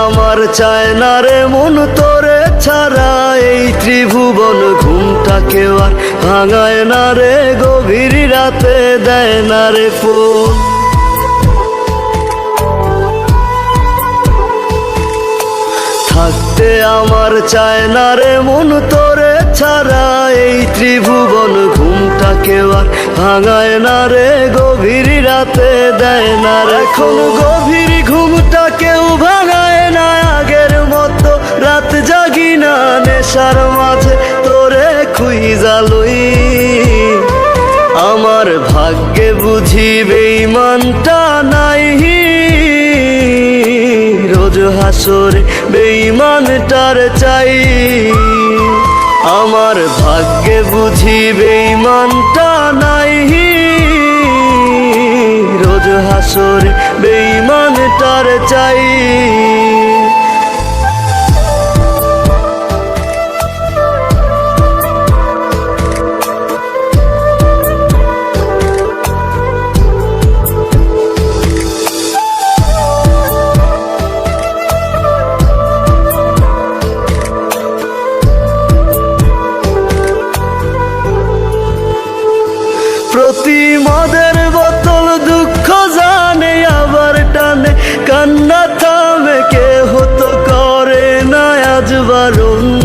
আমার চায় না রে মন তোরে ছাড়া, এই ত্রিভুবন ঘুমটাকেও আর ভাঙায় না রে, গভীর রাতে দেয় না রে ফোন। থাকতে আমার চায় না রে মন তোরে ছাড়া, এই ত্রিভুবন ঘুমটাকেও আর ভাঙায় না রে, গভীর রাতে দেয় না রে। এখন গভীর ঘুমটা কেউ ভাঙায় না, আগের মতো রাত জাগি না, নেশার মাঝে তোরে খুঁজা লই। আমার ভাগ্যে বুঝি বেঈমানটা নাই, রোজ হাসরে বেঈমানটার চাই। আমার ভাগ্যে বুঝি বেঈমানটা নাই, রোজ হাসরে বেঈমানটার চাই। প্রতি মদের বোতল দুঃখ জানে আবার টানে, কান্না থামে কে হতো করে না আজ বারণ।